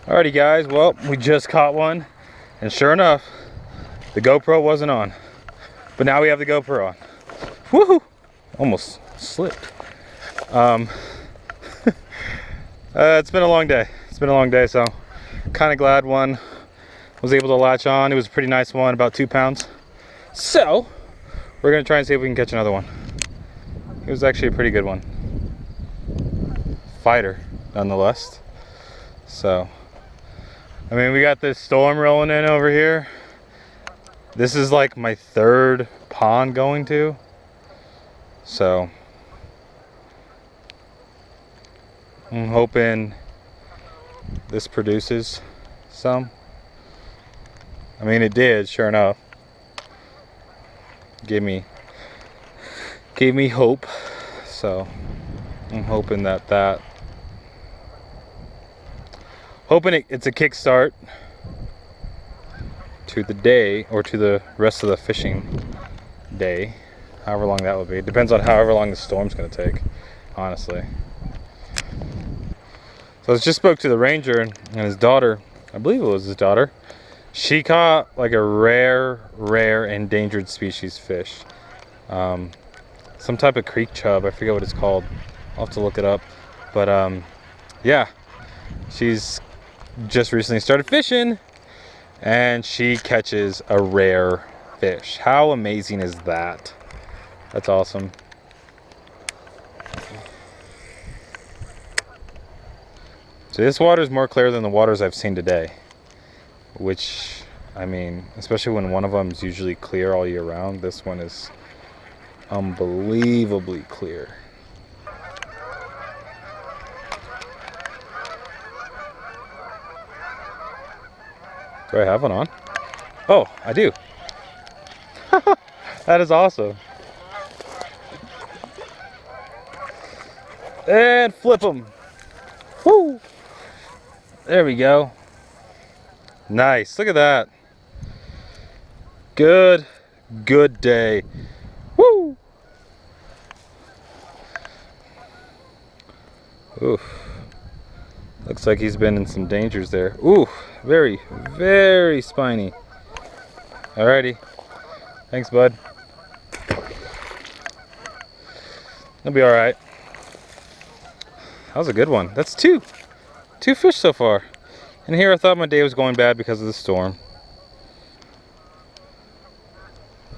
Alrighty guys, well, we just caught one, and sure enough, the GoPro wasn't on. But now we have the GoPro on. Woohoo! Almost slipped. It's been a long day. So kind of glad one was able to latch on. It was a pretty nice one, about 2 pounds. So we're gonna try and see if we can catch another one. It was actually a pretty good one. Fighter, nonetheless. So, I mean, we got this storm rolling in over here. This is like my 3rd pond going to. So, I'm hoping this produces some. I mean, it did, sure enough. Gave me hope. So, I'm hoping it's a kickstart to the day, or to the rest of the fishing day, however long that will be. It depends on however long the storm's going to take, honestly. So I just spoke to the ranger and his daughter. I believe it was his daughter. She caught like a rare endangered species fish, some type of creek chub. I forget what it's called. I'll have to look it up. But yeah, she's just recently started fishing and she catches a rare fish. How amazing is that? That's awesome. So this water is more clear than the waters I've seen today, which, I mean, especially when one of them is usually clear all year round, this one is unbelievably clear. Do I have one on? Oh, I do. That is awesome. And flip them. Woo! There we go. Nice. Look at that. Good day. Woo! Oof. Looks like he's been in some dangers there. Ooh, very spiny. Alrighty. Thanks, bud. He'll be alright. That was a good one. That's two fish so far. And here I thought my day was going bad because of the storm.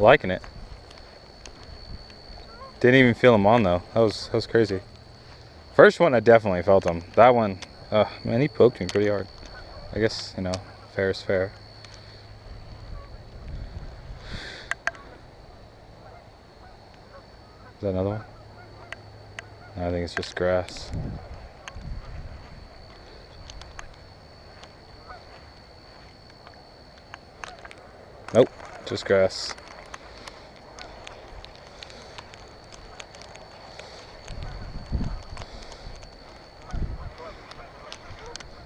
Liking it. Didn't even feel him on though. That was crazy. First one I definitely felt him. That one, man, he poked me pretty hard. I guess, you know, fair is fair. Is that another one? No, I think it's just grass. Nope, just grass.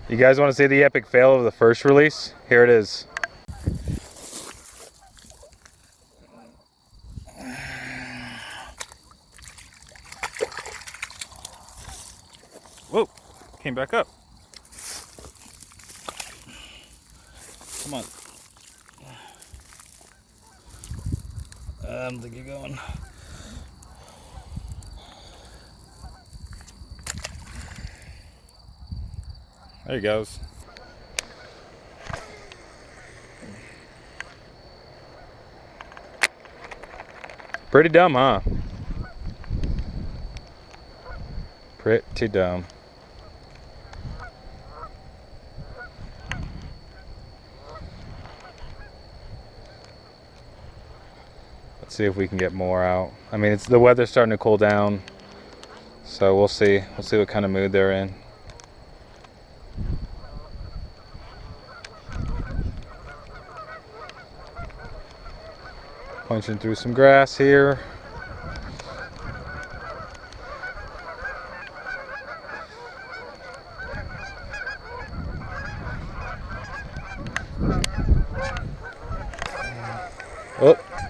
You guys want to see the epic fail of the first release? Here it is. Whoa, came back up. Come on. I don't think you're going. There he goes. Pretty dumb, huh? Pretty dumb. Let's see if we can get more out. I mean, the weather's starting to cool down, so we'll see. We'll see what kind of mood they're in. Punching through some grass here.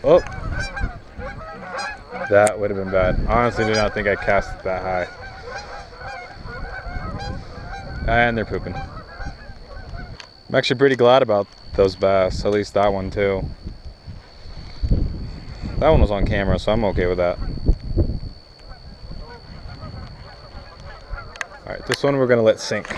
Oh, that would have been bad. Honestly, did not think I cast that high. And they're pooping. I'm actually pretty glad about those bass, at least that one too. That one was on camera, so I'm okay with that. Alright, this one we're gonna let sink.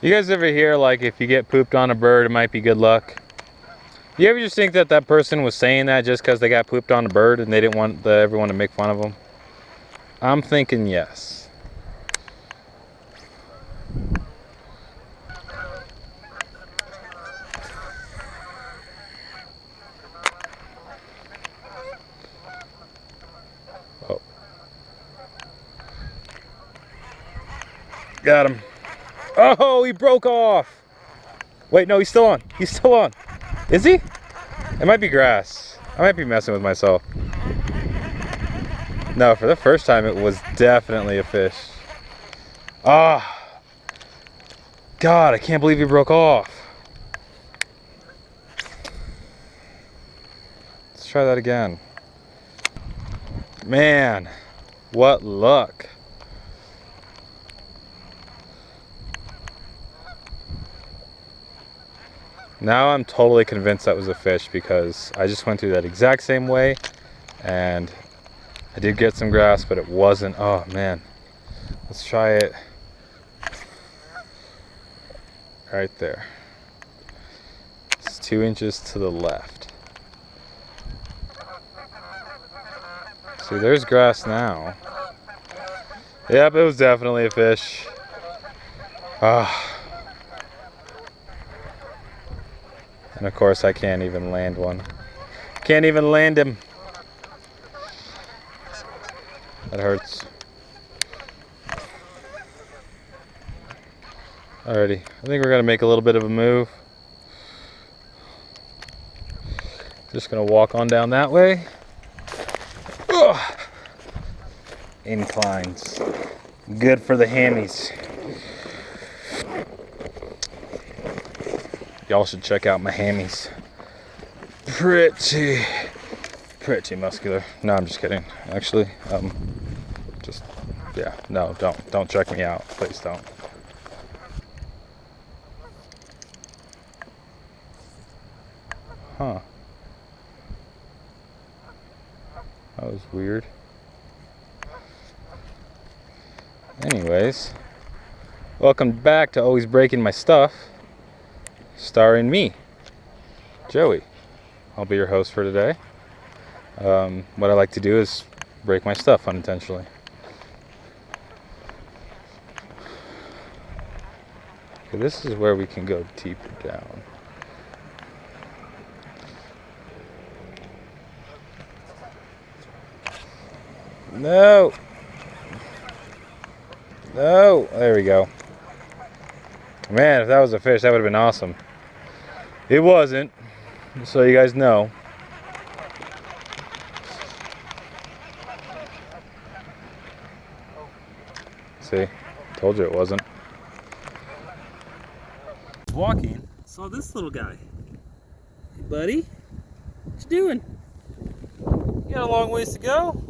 You guys ever hear, like, if you get pooped on a bird, it might be good luck? You ever just think that that person was saying that just because they got pooped on a bird and they didn't want everyone to make fun of them? I'm thinking yes. Oh. Got him. Oh, he broke off. Wait, no, he's still on. He's still on. Is he? It might be grass. I might be messing with myself. No, for the first time, it was definitely a fish. Ah. God, I can't believe he broke off. Let's try that again. Man, what luck. Now I'm totally convinced that was a fish because I just went through that exact same way and I did get some grass, but it wasn't. Oh man, let's try it right there. It's 2 inches to the left. See, there's grass now. Yep, it was definitely a fish. Ah. And of course I can't even land one. Can't even land him. That hurts. Alrighty, I think we're gonna make a little bit of a move. Just gonna walk on down that way. Ugh. Inclines. Good for the hammies. Y'all should check out my hammies. Pretty muscular. No, I'm just kidding. Actually, yeah, no, don't check me out. Please don't. Huh. That was weird. Anyways, welcome back to Always Breaking My Stuff, starring me, Joey. I'll be your host for today. What I like to do is break my stuff unintentionally. Okay, this is where we can go deeper down. No! No! There we go. Man, if that was a fish, that would have been awesome. It wasn't, so you guys know. See? Told you it wasn't. Walking, saw this little guy. Hey buddy, what you doing? You got a long ways to go.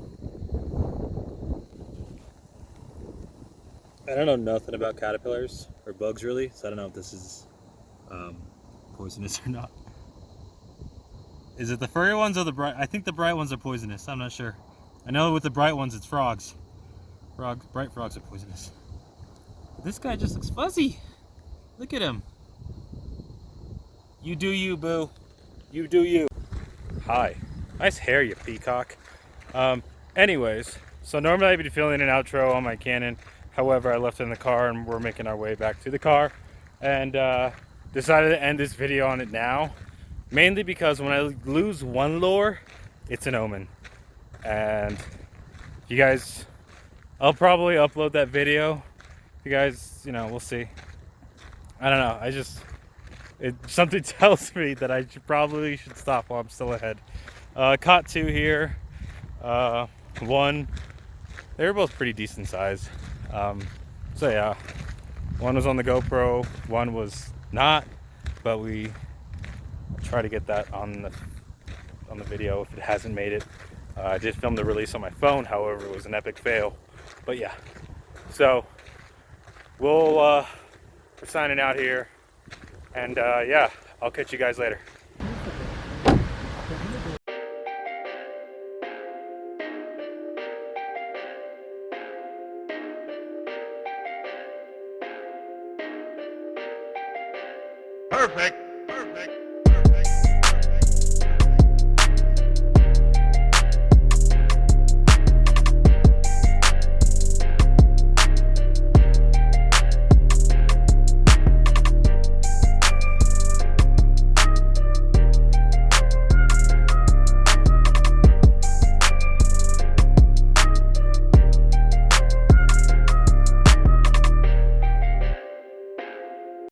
I don't know nothing about caterpillars or bugs really, so I don't know if this is poisonous or not. Is it the furry ones or the bright? I think the bright ones are poisonous. I'm not sure. I know with the bright ones it's frogs. Bright frogs are poisonous. But this guy just looks fuzzy. Look at him. You do you, boo. You do you. Hi. Nice hair, you peacock. Anyways, so normally I'd be filming an outro on my Canon. However, I left it in the car and we're making our way back to the car. And decided to end this video on it now. Mainly because when I lose one lure, it's an omen. And you guys, I'll probably upload that video. You guys, you know, we'll see. I don't know, something tells me that I probably should stop while I'm still ahead. Caught two here. One, they were both pretty decent size. So yeah, one was on the GoPro, one was not, but we tried try to get that on the video if it hasn't made it. I did film the release on my phone, however, it was an epic fail. But yeah, so we're signing out here, and yeah, I'll catch you guys later. Perfect. Perfect.